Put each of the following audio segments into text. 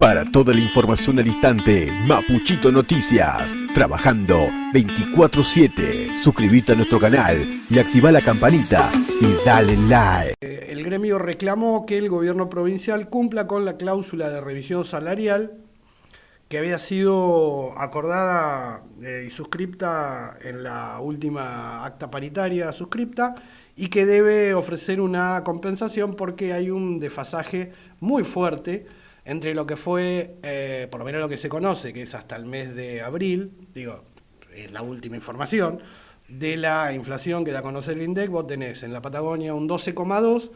Para toda la información al instante, Mapuchito Noticias. Trabajando 24/7. Suscríbete a nuestro canal y activa la campanita y dale like. El gremio reclamó que el gobierno provincial cumpla con la cláusula de revisión salarial que había sido acordada y suscripta en la última acta paritaria suscripta y que debe ofrecer una compensación porque hay un desfasaje muy fuerte entre lo que fue, por lo menos lo que se conoce, que es hasta el mes de abril, es la última información, de la inflación que da a conocer el INDEC. Vos tenés en la Patagonia un 12,2%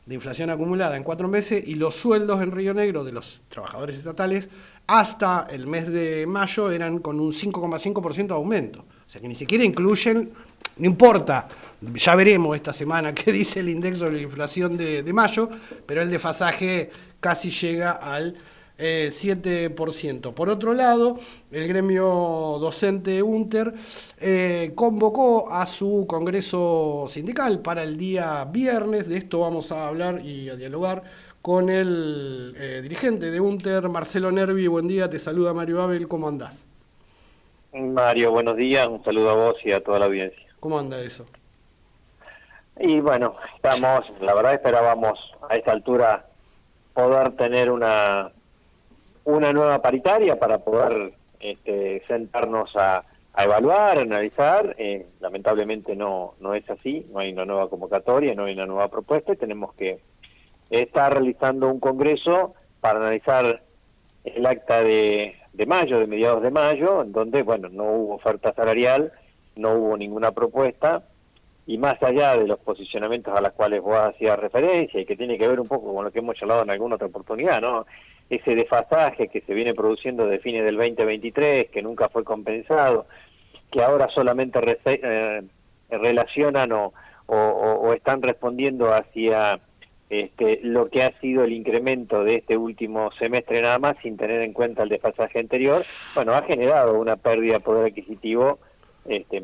de inflación acumulada en 4 meses y los sueldos en Río Negro de los trabajadores estatales hasta el mes de mayo eran con un 5,5% de aumento. O sea que ni siquiera incluyen, no importa, ya veremos esta semana qué dice el INDEC sobre la inflación de mayo, pero el desfasaje casi llega al 7%. Por otro lado, el gremio docente UNTER convocó a su congreso sindical para el día viernes. De esto vamos a hablar y a dialogar con el dirigente de UNTER, Marcelo Nervi. Buen día, te saluda Mario Abel, ¿cómo andás? Mario, buenos días, un saludo a vos y a toda la audiencia. ¿Cómo anda eso? Y bueno, la verdad esperábamos a esta altura poder tener una nueva paritaria para poder sentarnos a evaluar, a analizar. Lamentablemente no es así, no hay una nueva convocatoria, no hay una nueva propuesta y tenemos que estar realizando un congreso para analizar el acta de mayo, de mediados de mayo, en donde, bueno, no hubo oferta salarial, no hubo ninguna propuesta, y más allá de los posicionamientos a los cuales vos hacías referencia, y que tiene que ver un poco con lo que hemos charlado en alguna otra oportunidad, ¿no? Ese desfasaje que se viene produciendo de fines del 2023, que nunca fue compensado, que ahora solamente relacionan o están respondiendo hacia lo que ha sido el incremento de este último semestre nada más, sin tener en cuenta el desfasaje anterior. Bueno, ha generado una pérdida de poder adquisitivo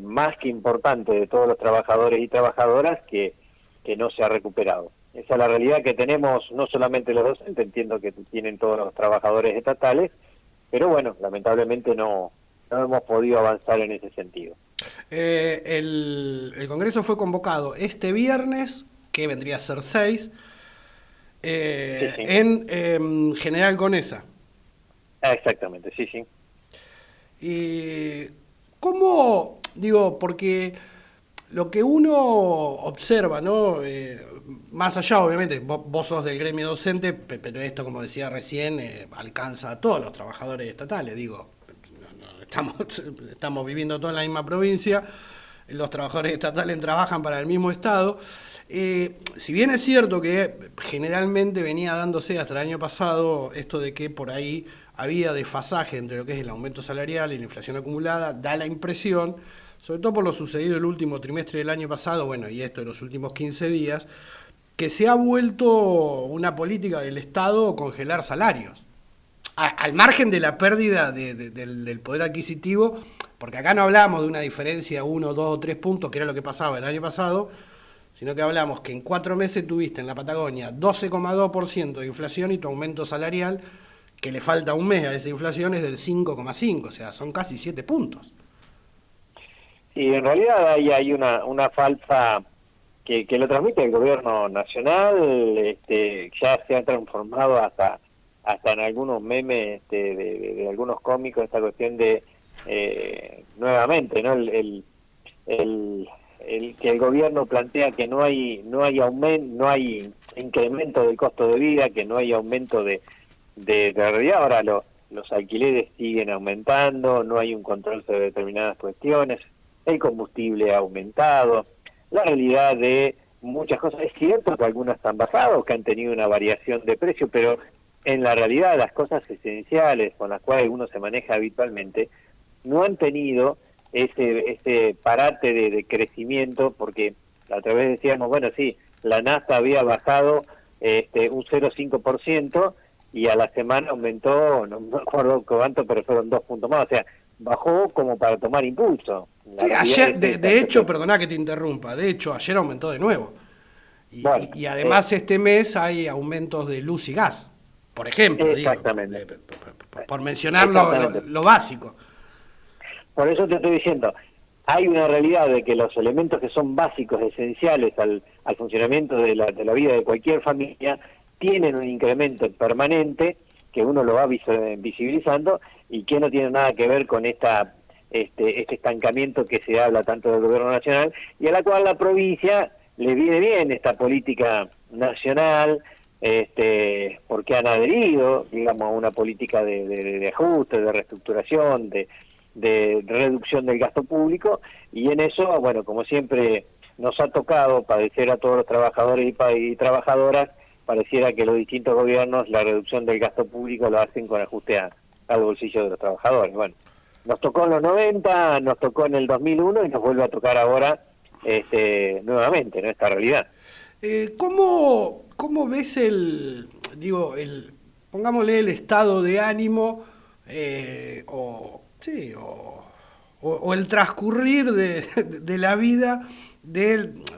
más que importante de todos los trabajadores y trabajadoras que no se ha recuperado. Esa es la realidad que tenemos, no solamente los docentes, entiendo que tienen todos los trabajadores estatales, pero bueno, lamentablemente no hemos podido avanzar en ese sentido. El Congreso fue convocado este viernes, que vendría a ser 6, Sí. en General Conesa. Exactamente, sí. Y ¿cómo? Porque lo que uno observa, ¿no? Más allá, obviamente, vos sos del gremio docente, pero esto, como decía recién, alcanza a todos los trabajadores estatales. Estamos viviendo todos en la misma provincia, los trabajadores estatales trabajan para el mismo Estado. Si bien es cierto que generalmente venía dándose hasta el año pasado esto de que por ahí había desfasaje entre lo que es el aumento salarial y la inflación acumulada, da la impresión, sobre todo por lo sucedido el último trimestre del año pasado, bueno, y esto de los últimos 15 días, que se ha vuelto una política del Estado congelar salarios, al margen de la pérdida del poder adquisitivo, porque acá no hablamos de una diferencia de 1, 2 o 3 puntos, que era lo que pasaba el año pasado, sino que hablamos que en 4 meses tuviste en la Patagonia 12,2% de inflación y tu aumento salarial, que le falta un mes a esa inflación, es del 5,5%, o sea, son casi 7 puntos. Sí, en realidad ahí hay una falsa que lo transmite el gobierno nacional, ya se ha transformado hasta en algunos memes de algunos cómicos esta cuestión de nuevamente, ¿no? El que el gobierno plantea que no hay aumento, no hay incremento del costo de vida, que no hay aumento de realidad. Ahora los alquileres siguen aumentando, no hay un control sobre determinadas cuestiones, el combustible ha aumentado, la realidad de muchas cosas, es cierto que algunas han bajado, que han tenido una variación de precio, pero en la realidad las cosas esenciales con las cuales uno se maneja habitualmente no han tenido ese parate de crecimiento, porque a otra vez decíamos, bueno, sí, la nafta había bajado un 0,5% y a la semana aumentó, no me acuerdo cuánto, pero fueron 2 puntos más, o sea, bajó como para tomar impulso. Sí, ayer, de hecho, perdoná que te interrumpa, de hecho, ayer aumentó de nuevo. Y además este mes hay aumentos de luz y gas. por ejemplo, Exactamente. por mencionar lo básico. Por eso te estoy diciendo, hay una realidad de que los elementos que son básicos, esenciales al funcionamiento de la vida de cualquier familia, tienen un incremento permanente que uno lo va visibilizando y que no tiene nada que ver con este estancamiento que se habla tanto del gobierno nacional y a la cual la provincia le viene bien esta política nacional, porque han adherido, digamos, a una política de ajuste, de reestructuración, de reducción del gasto público, y en eso, bueno, como siempre nos ha tocado padecer a todos los trabajadores y trabajadoras, pareciera que los distintos gobiernos la reducción del gasto público lo hacen con ajuste al bolsillo de los trabajadores. Bueno, nos tocó en los 90, nos tocó en el 2001 y nos vuelve a tocar ahora nuevamente, ¿no? Esta realidad. ¿Cómo ves pongámosle el estado de ánimo o el transcurrir de la vida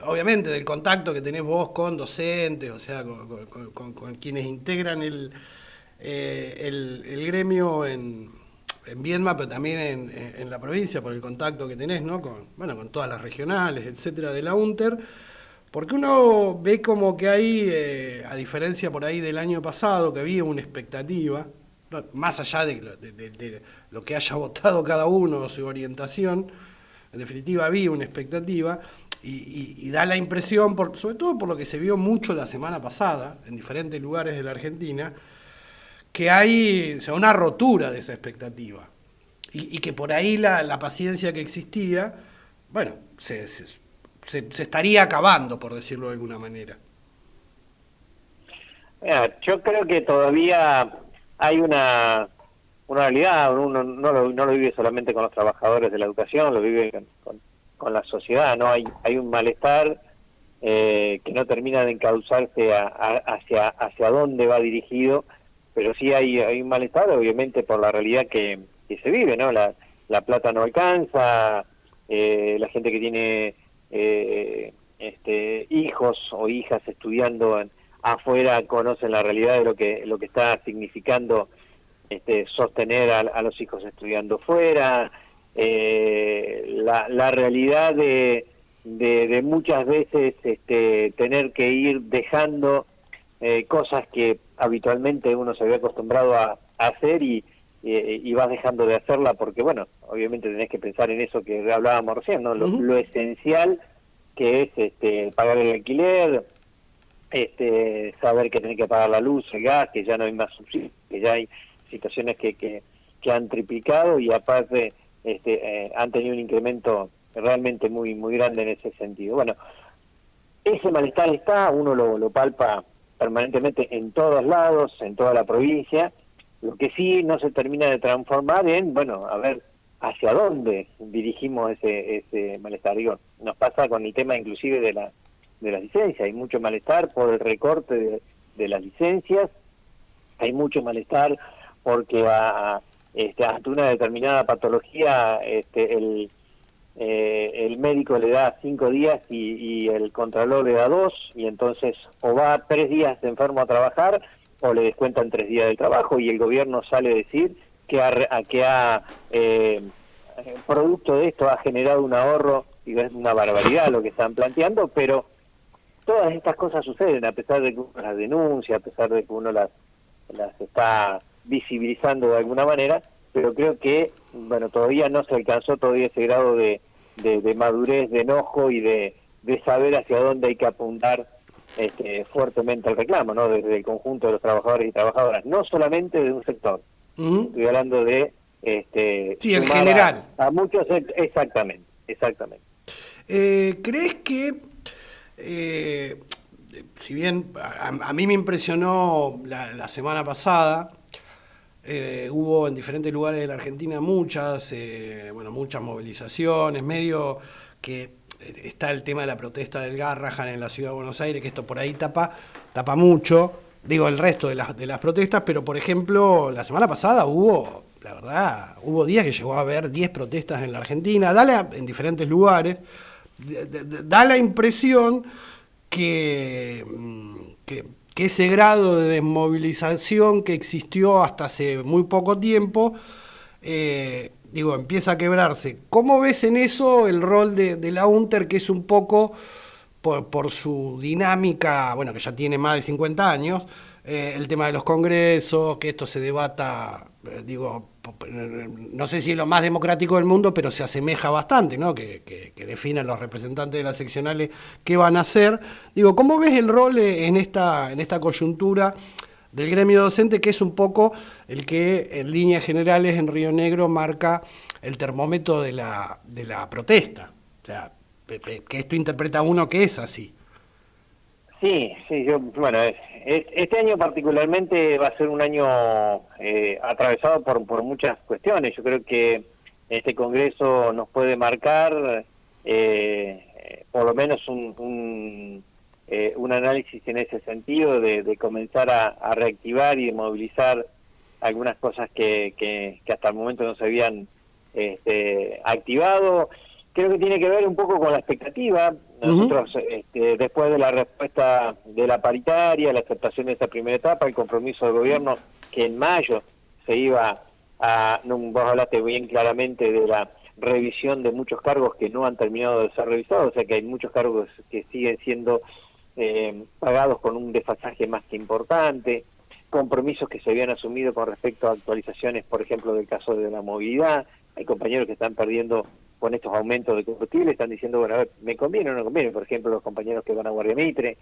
obviamente del contacto que tenés vos con docentes, o sea, con quienes integran el gremio en Viedma, pero también en la provincia, por el contacto que tenés, ¿no? con todas las regionales, etcétera, de la UNTER, porque uno ve como que hay, a diferencia por ahí del año pasado, que había una expectativa, más allá de lo que haya votado cada uno, su orientación, en definitiva había una expectativa, y da la impresión, sobre todo por lo que se vio mucho la semana pasada, en diferentes lugares de la Argentina, que hay una rotura de esa expectativa, y que por ahí la paciencia que existía, bueno, se estaría acabando, por decirlo de alguna manera. Mira, yo creo que todavía hay una realidad, uno no lo vive solamente con los trabajadores de la educación, lo vive con la sociedad, ¿no? Hay un malestar que no termina de encauzarse hacia dónde va dirigido, pero sí hay un malestar, obviamente, por la realidad que se vive, ¿no? La plata no alcanza, la gente que tiene hijos o hijas estudiando afuera conocen la realidad de lo que está significando sostener a los hijos estudiando fuera, la realidad de muchas veces tener que ir dejando cosas que habitualmente uno se había acostumbrado a hacer y vas dejando de hacerla porque, bueno, obviamente tenés que pensar en eso que hablábamos recién, ¿no? Lo esencial que es pagar el alquiler, saber que tenés que pagar la luz, el gas, que ya no hay más subsidios, que ya hay situaciones que han triplicado y aparte han tenido un incremento realmente muy muy grande en ese sentido. Bueno, ese malestar está, uno lo palpa permanentemente en todos lados, en toda la provincia. Lo que sí no se termina de transformar en, bueno, a ver hacia dónde dirigimos ese malestar. Digo, nos pasa con el tema inclusive de las licencias. Hay mucho malestar por el recorte de las licencias, hay mucho malestar porque ante una determinada patología el médico le da 5 días y el contralor le da 2, y entonces o va 3 días de enfermo a trabajar o le descuentan 3 días de trabajo, y el gobierno sale a decir que producto de esto ha generado un ahorro, y es una barbaridad lo que están planteando, pero todas estas cosas suceden a pesar de que uno las denuncia, a pesar de que uno las está visibilizando de alguna manera, pero creo que, bueno, todavía no se alcanzó todavía ese grado de madurez, de enojo y de saber hacia dónde hay que apuntar fuertemente el reclamo, ¿no? Desde el conjunto de los trabajadores y trabajadoras, no solamente de un sector. Estoy hablando de sí, en general. A muchos, exactamente. ¿Crees que si bien a mí me impresionó la semana pasada, hubo en diferentes lugares de la Argentina muchas movilizaciones, medio que está el tema de la protesta del Garrahan en la ciudad de Buenos Aires, que esto por ahí tapa mucho, digo, el resto de las protestas, pero por ejemplo, la semana pasada hubo días que llegó a haber 10 protestas en la Argentina, en diferentes lugares, da la impresión que que ese grado de desmovilización que existió hasta hace muy poco tiempo, empieza a quebrarse. ¿Cómo ves en eso el rol de la UNTER, que es un poco, por su dinámica, bueno, que ya tiene más de 50 años, el tema de los congresos, que esto se debata, no sé si es lo más democrático del mundo, pero se asemeja bastante, ¿no? Que definan los representantes de las seccionales qué van a hacer. ¿Cómo ves el rol en esta coyuntura del gremio docente, que es un poco el que en líneas generales en Río Negro marca el termómetro de la protesta? O sea, que esto interpreta uno que es así. Sí, este año particularmente va a ser un año atravesado por muchas cuestiones. Yo creo que este Congreso nos puede marcar por lo menos un análisis en ese sentido de comenzar a reactivar y de movilizar algunas cosas que hasta el momento no se habían activado. Creo que tiene que ver un poco con la expectativa. Nosotros, después de la respuesta de la paritaria, la aceptación de esa primera etapa, el compromiso del gobierno que en mayo se iba vos hablaste bien claramente de la revisión de muchos cargos que no han terminado de ser revisados, o sea que hay muchos cargos que siguen siendo pagados con un desfasaje más que importante, compromisos que se habían asumido con respecto a actualizaciones, por ejemplo, del caso de la movilidad. Hay compañeros que están perdiendo con estos aumentos de combustible, están diciendo, bueno, a ver, ¿me conviene o no conviene? Por ejemplo, los compañeros que van a Guardia Mitre,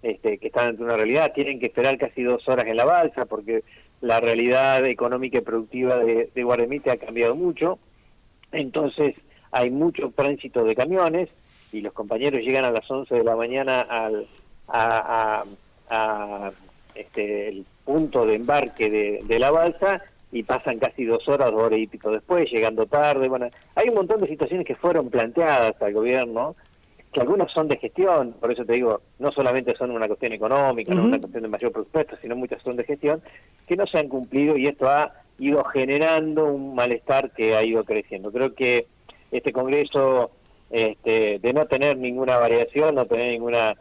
que están ante una realidad, tienen que esperar casi 2 horas en la balsa, porque la realidad económica y productiva de Guardia Mitre ha cambiado mucho, entonces hay mucho tránsito de camiones, y los compañeros llegan a las 11 de la mañana el punto de embarque de la balsa, y pasan casi 2 horas, 2 horas y pico después, llegando tarde. Bueno, hay un montón de situaciones que fueron planteadas al gobierno, que algunas son de gestión, por eso te digo, no solamente son una cuestión económica, no una cuestión de mayor presupuesto, sino muchas son de gestión, que no se han cumplido, y esto ha ido generando un malestar que ha ido creciendo. Creo que este Congreso, de no tener ninguna variación, no tener ninguna,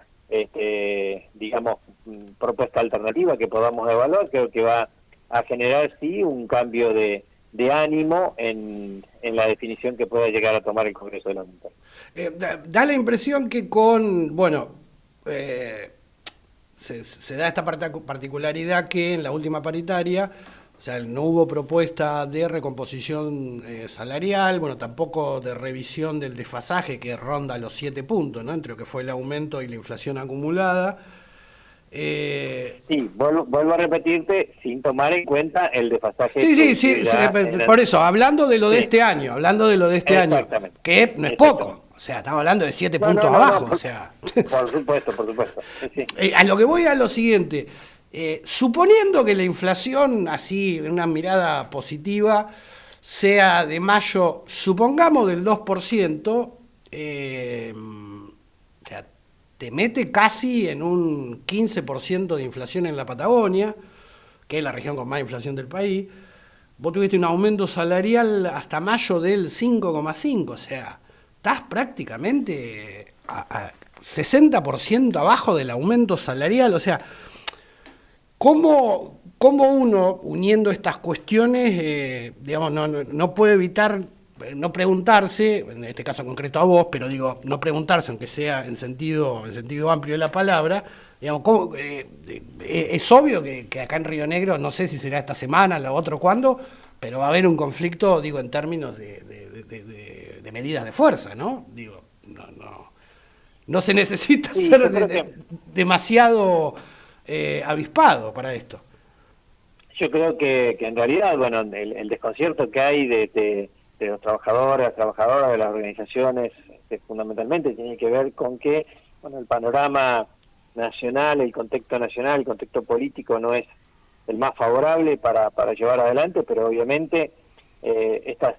propuesta alternativa que podamos evaluar, creo que va a generar, sí, un cambio de ánimo en la definición que pueda llegar a tomar el Congreso de la Unión. Da la impresión que se da esta particularidad que en la última paritaria, o sea, no hubo propuesta de recomposición salarial, tampoco de revisión del desfasaje que ronda los 7 puntos, ¿no? Entre lo que fue el aumento y la inflación acumulada. Sí, vuelvo a repetirte, sin tomar en cuenta el desfasaje. Sí, por eso, hablando de lo de este año, que no es poco, o sea, estamos hablando de 7 puntos abajo, o sea. Por supuesto. Sí. A lo que voy a lo siguiente, suponiendo que la inflación, así, en una mirada positiva, sea de mayo, supongamos del 2%, te mete casi en un 15% de inflación en la Patagonia, que es la región con más inflación del país. Vos tuviste un aumento salarial hasta mayo del 5,5%, o sea, estás prácticamente a 60% abajo del aumento salarial. O sea, ¿cómo uno, uniendo estas cuestiones, no puede evitar no preguntarse, en este caso concreto a vos, pero no preguntarse, aunque sea en sentido amplio de la palabra, es obvio que acá en Río Negro, no sé si será esta semana, la otra, cuándo, pero va a haber un conflicto, en términos de medidas de fuerza, ¿no? No se necesita ser demasiado avispado para esto. Yo creo que en realidad, el desconcierto que hay de los trabajadoras de las organizaciones, fundamentalmente tiene que ver con que el panorama nacional, el contexto político no es el más favorable para llevar adelante, pero obviamente esa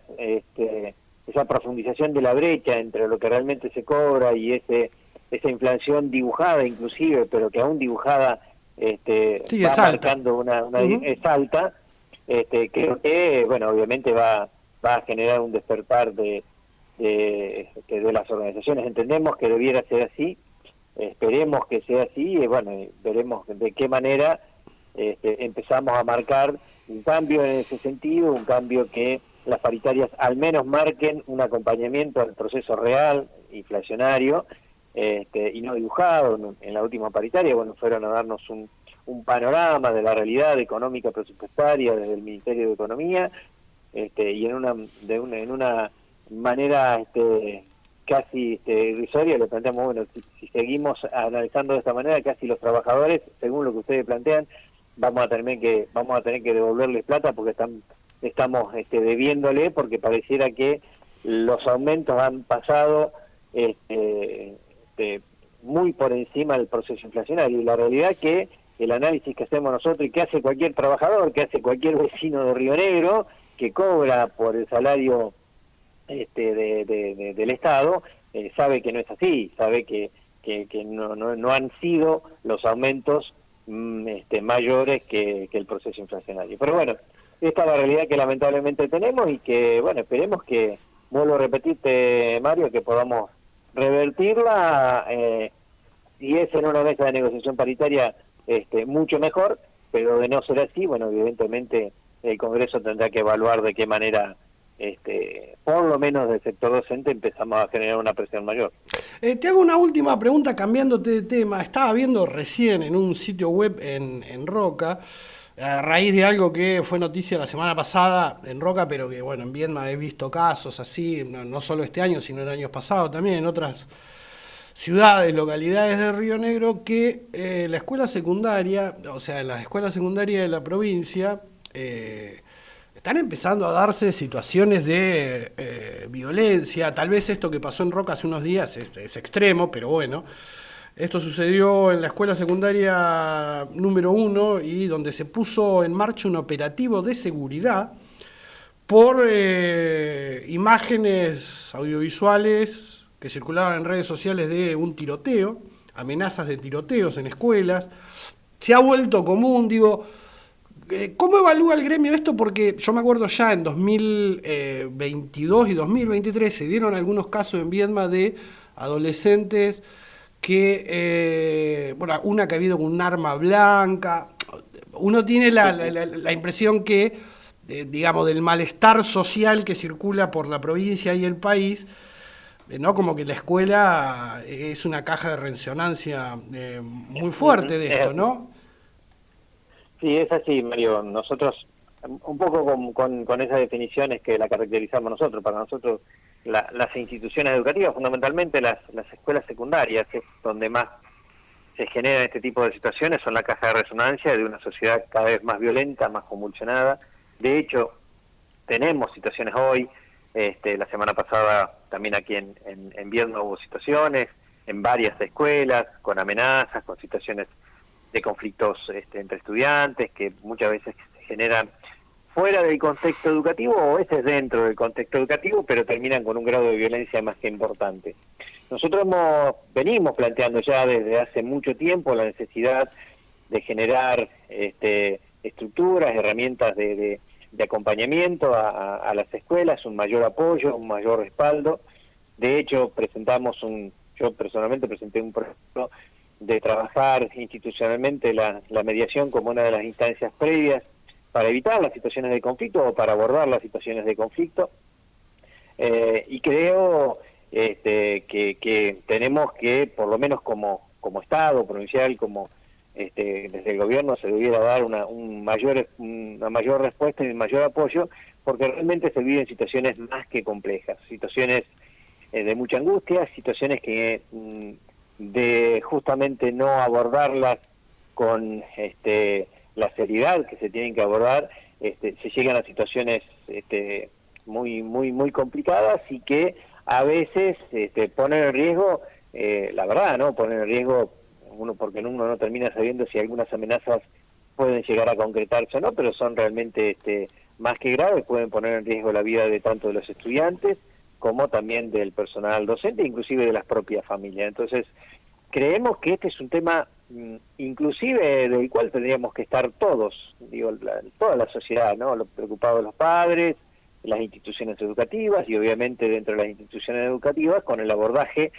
profundización de la brecha entre lo que realmente se cobra y esa inflación dibujada inclusive, pero que aún dibujada va marcando es alta, creo que obviamente va a generar un despertar de las organizaciones. Entendemos que debiera ser así, esperemos que sea así, y bueno, veremos de qué manera empezamos a marcar un cambio en ese sentido, un cambio que las paritarias al menos marquen un acompañamiento al proceso real, inflacionario, y no dibujado. En la última paritaria, bueno, fueron a darnos un panorama de la realidad económica presupuestaria desde el Ministerio de Economía, y en una manera casi irrisoria le planteamos, bueno, si seguimos analizando de esta manera, casi los trabajadores, según lo que ustedes plantean, vamos a tener que devolverles plata porque estamos debiéndole, porque pareciera que los aumentos han pasado muy por encima del proceso inflacionario, y la realidad que el análisis que hacemos nosotros y que hace cualquier trabajador, que hace cualquier vecino de Río Negro, que cobra por el salario del Estado, sabe que no es así, sabe que no han sido los aumentos mayores que el proceso inflacionario. Pero bueno, esta es la realidad que lamentablemente tenemos, y que, bueno, esperemos que, vuelvo a repetirte, Mario, que podamos revertirla, si es en una mesa de negociación paritaria, mucho mejor, pero de no ser así, bueno, evidentemente el Congreso tendrá que evaluar de qué manera, por lo menos del sector docente, empezamos a generar una presión mayor. Te hago una última pregunta cambiándote de tema. Estaba viendo recién en un sitio web en Roca, a raíz de algo que fue noticia la semana pasada en Roca, pero que bueno, en Viedma he visto casos así, no solo este año, sino en años pasados también, en otras ciudades, localidades de Río Negro, que la escuela secundaria, o sea, en las escuelas secundarias de la provincia, están empezando a darse situaciones de violencia. Tal vez esto que pasó en Roca hace unos días es extremo, pero bueno. Esto sucedió en la escuela secundaria número 1, y donde se puso en marcha un operativo de seguridad por imágenes audiovisuales que circulaban en redes sociales de un tiroteo, amenazas de tiroteos en escuelas. Se ha vuelto común, digo. ¿Cómo evalúa el gremio esto? Porque yo me acuerdo ya en 2022 y 2023 se dieron algunos casos en Viedma de adolescentes que, bueno, una que ha habido con un arma blanca. Uno tiene la impresión que, digamos, del malestar social que circula por la provincia y el país, ¿no? Como que la escuela es una caja de resonancia muy fuerte de esto, ¿no? Sí, es así, Mario. Nosotros, un poco con esas definiciones que la caracterizamos nosotros, para nosotros las instituciones educativas, fundamentalmente las escuelas secundarias, que es donde más se generan este tipo de situaciones, son la caja de resonancia de una sociedad cada vez más violenta, más convulsionada. De hecho, tenemos situaciones hoy, la semana pasada también aquí en Viedma hubo situaciones, en varias escuelas, con amenazas, con situaciones de conflictos entre estudiantes, que muchas veces se generan fuera del contexto educativo o a veces dentro del contexto educativo, pero terminan con un grado de violencia más que importante. Nosotros venimos planteando ya desde hace mucho tiempo la necesidad de generar estructuras, herramientas de acompañamiento a las escuelas, un mayor apoyo, un mayor respaldo. De hecho, yo personalmente presenté un proyecto de trabajar institucionalmente la mediación como una de las instancias previas para evitar las situaciones de conflicto o para abordar las situaciones de conflicto, y creo que tenemos que, por lo menos como Estado provincial, como desde el gobierno, se debiera dar una mayor respuesta y un mayor apoyo, porque realmente se viven situaciones más que complejas, situaciones de mucha angustia, situaciones que de justamente no abordarlas con la seriedad que se tienen que abordar, se llegan a situaciones muy complicadas, y que a veces ponen en riesgo, la verdad, ¿no? Ponen en riesgo porque uno no termina sabiendo si algunas amenazas pueden llegar a concretarse o no, pero son realmente más que graves, pueden poner en riesgo la vida de tanto de los estudiantes como también del personal docente, inclusive de las propias familias. Entonces, creemos que este es un tema inclusive del cual tendríamos que estar todos, toda la sociedad, ¿no? Los preocupados, los padres, las instituciones educativas, y obviamente dentro de las instituciones educativas con el abordaje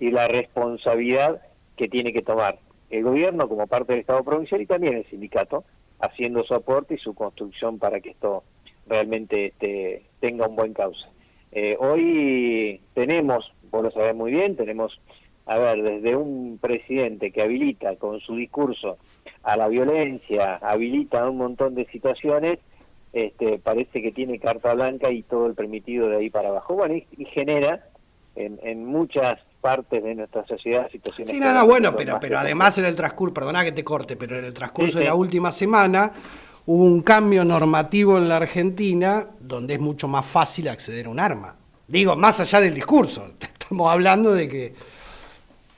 y la responsabilidad que tiene que tomar el gobierno como parte del Estado provincial y también el sindicato, haciendo su aporte y su construcción para que esto realmente tenga un buen cauce. Hoy tenemos, vos lo sabés muy bien, tenemos, a ver, desde un presidente que habilita con su discurso a la violencia, habilita un montón de situaciones, parece que tiene carta blanca y todo el permitido de ahí para abajo. Bueno, y genera en muchas partes de nuestra sociedad situaciones... Sí, nada, bueno, pero además en el transcurso, perdoná que te corte, pero en el transcurso de la última semana hubo un cambio normativo en la Argentina donde es mucho más fácil acceder a un arma. Digo, más allá del discurso, estamos hablando de que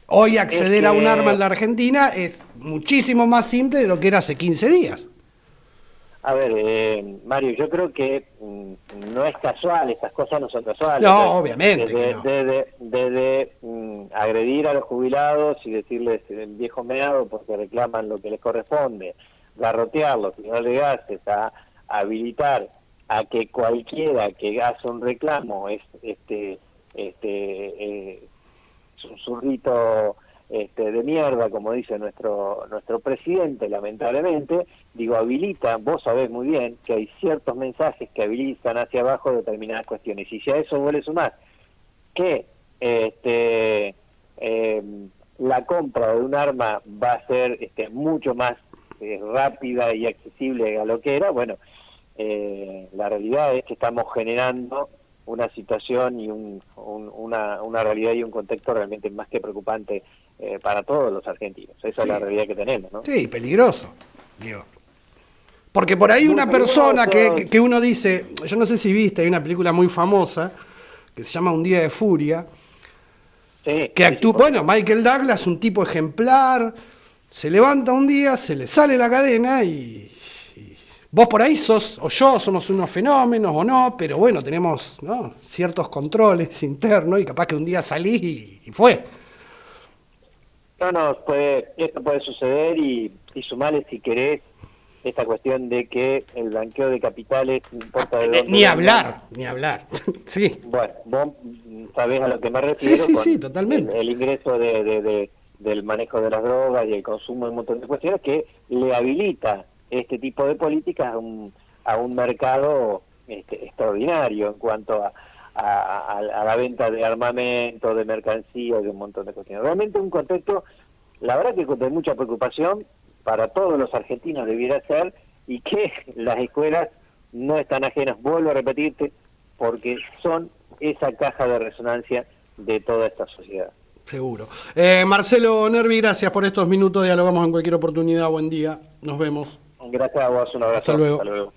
hoy acceder a un arma en la Argentina es muchísimo más simple de lo que era hace 15 días. A ver, Mario, yo creo que no es casual, estas cosas no son casuales. No, obviamente que no. Desde agredir a los jubilados y decirles viejo meado porque reclaman lo que les corresponde, garrotearlos, tirar de gases, a habilitar a que cualquiera que hace un reclamo es un zurrito de mierda, como dice nuestro presidente, lamentablemente, digo, habilita, vos sabés muy bien que hay ciertos mensajes que habilitan hacia abajo determinadas cuestiones, y si a eso vos le sumás que la compra de un arma va a ser mucho más rápida y accesible a lo que era, bueno, la realidad es que estamos generando una situación y una realidad y un contexto realmente más que preocupante para todos los argentinos. Esa es la realidad que tenemos, ¿no? Sí, peligroso, digo. Porque por ahí una persona que uno dice, yo no sé si viste, hay una película muy famosa que se llama Un día de furia, que actúa, bueno, Michael Douglas, un tipo ejemplar, se levanta un día, se le sale la cadena y vos por ahí sos, o yo, somos unos fenómenos o no, pero bueno, tenemos, ¿no?, ciertos controles internos y capaz que un día salís y fue. No, esto puede suceder y sumale si querés esta cuestión de que el blanqueo de capitales no importa de dónde ni hablar. Sí. Bueno, vos sabés a lo que me refiero. Sí, totalmente. El ingreso del manejo de las drogas y el consumo de un montón de cuestiones que le habilita este tipo de políticas a un mercado extraordinario en cuanto a la venta de armamento, de mercancía, de un montón de cuestiones. Realmente un contexto, la verdad que de mucha preocupación para todos los argentinos debiera ser, y que las escuelas no están ajenas, vuelvo a repetirte, porque son esa caja de resonancia de toda esta sociedad. Seguro. Marcelo Nervi, gracias por estos minutos, dialogamos en cualquier oportunidad, buen día, nos vemos. Gracias a vos, un abrazo. Hasta luego. Hasta luego.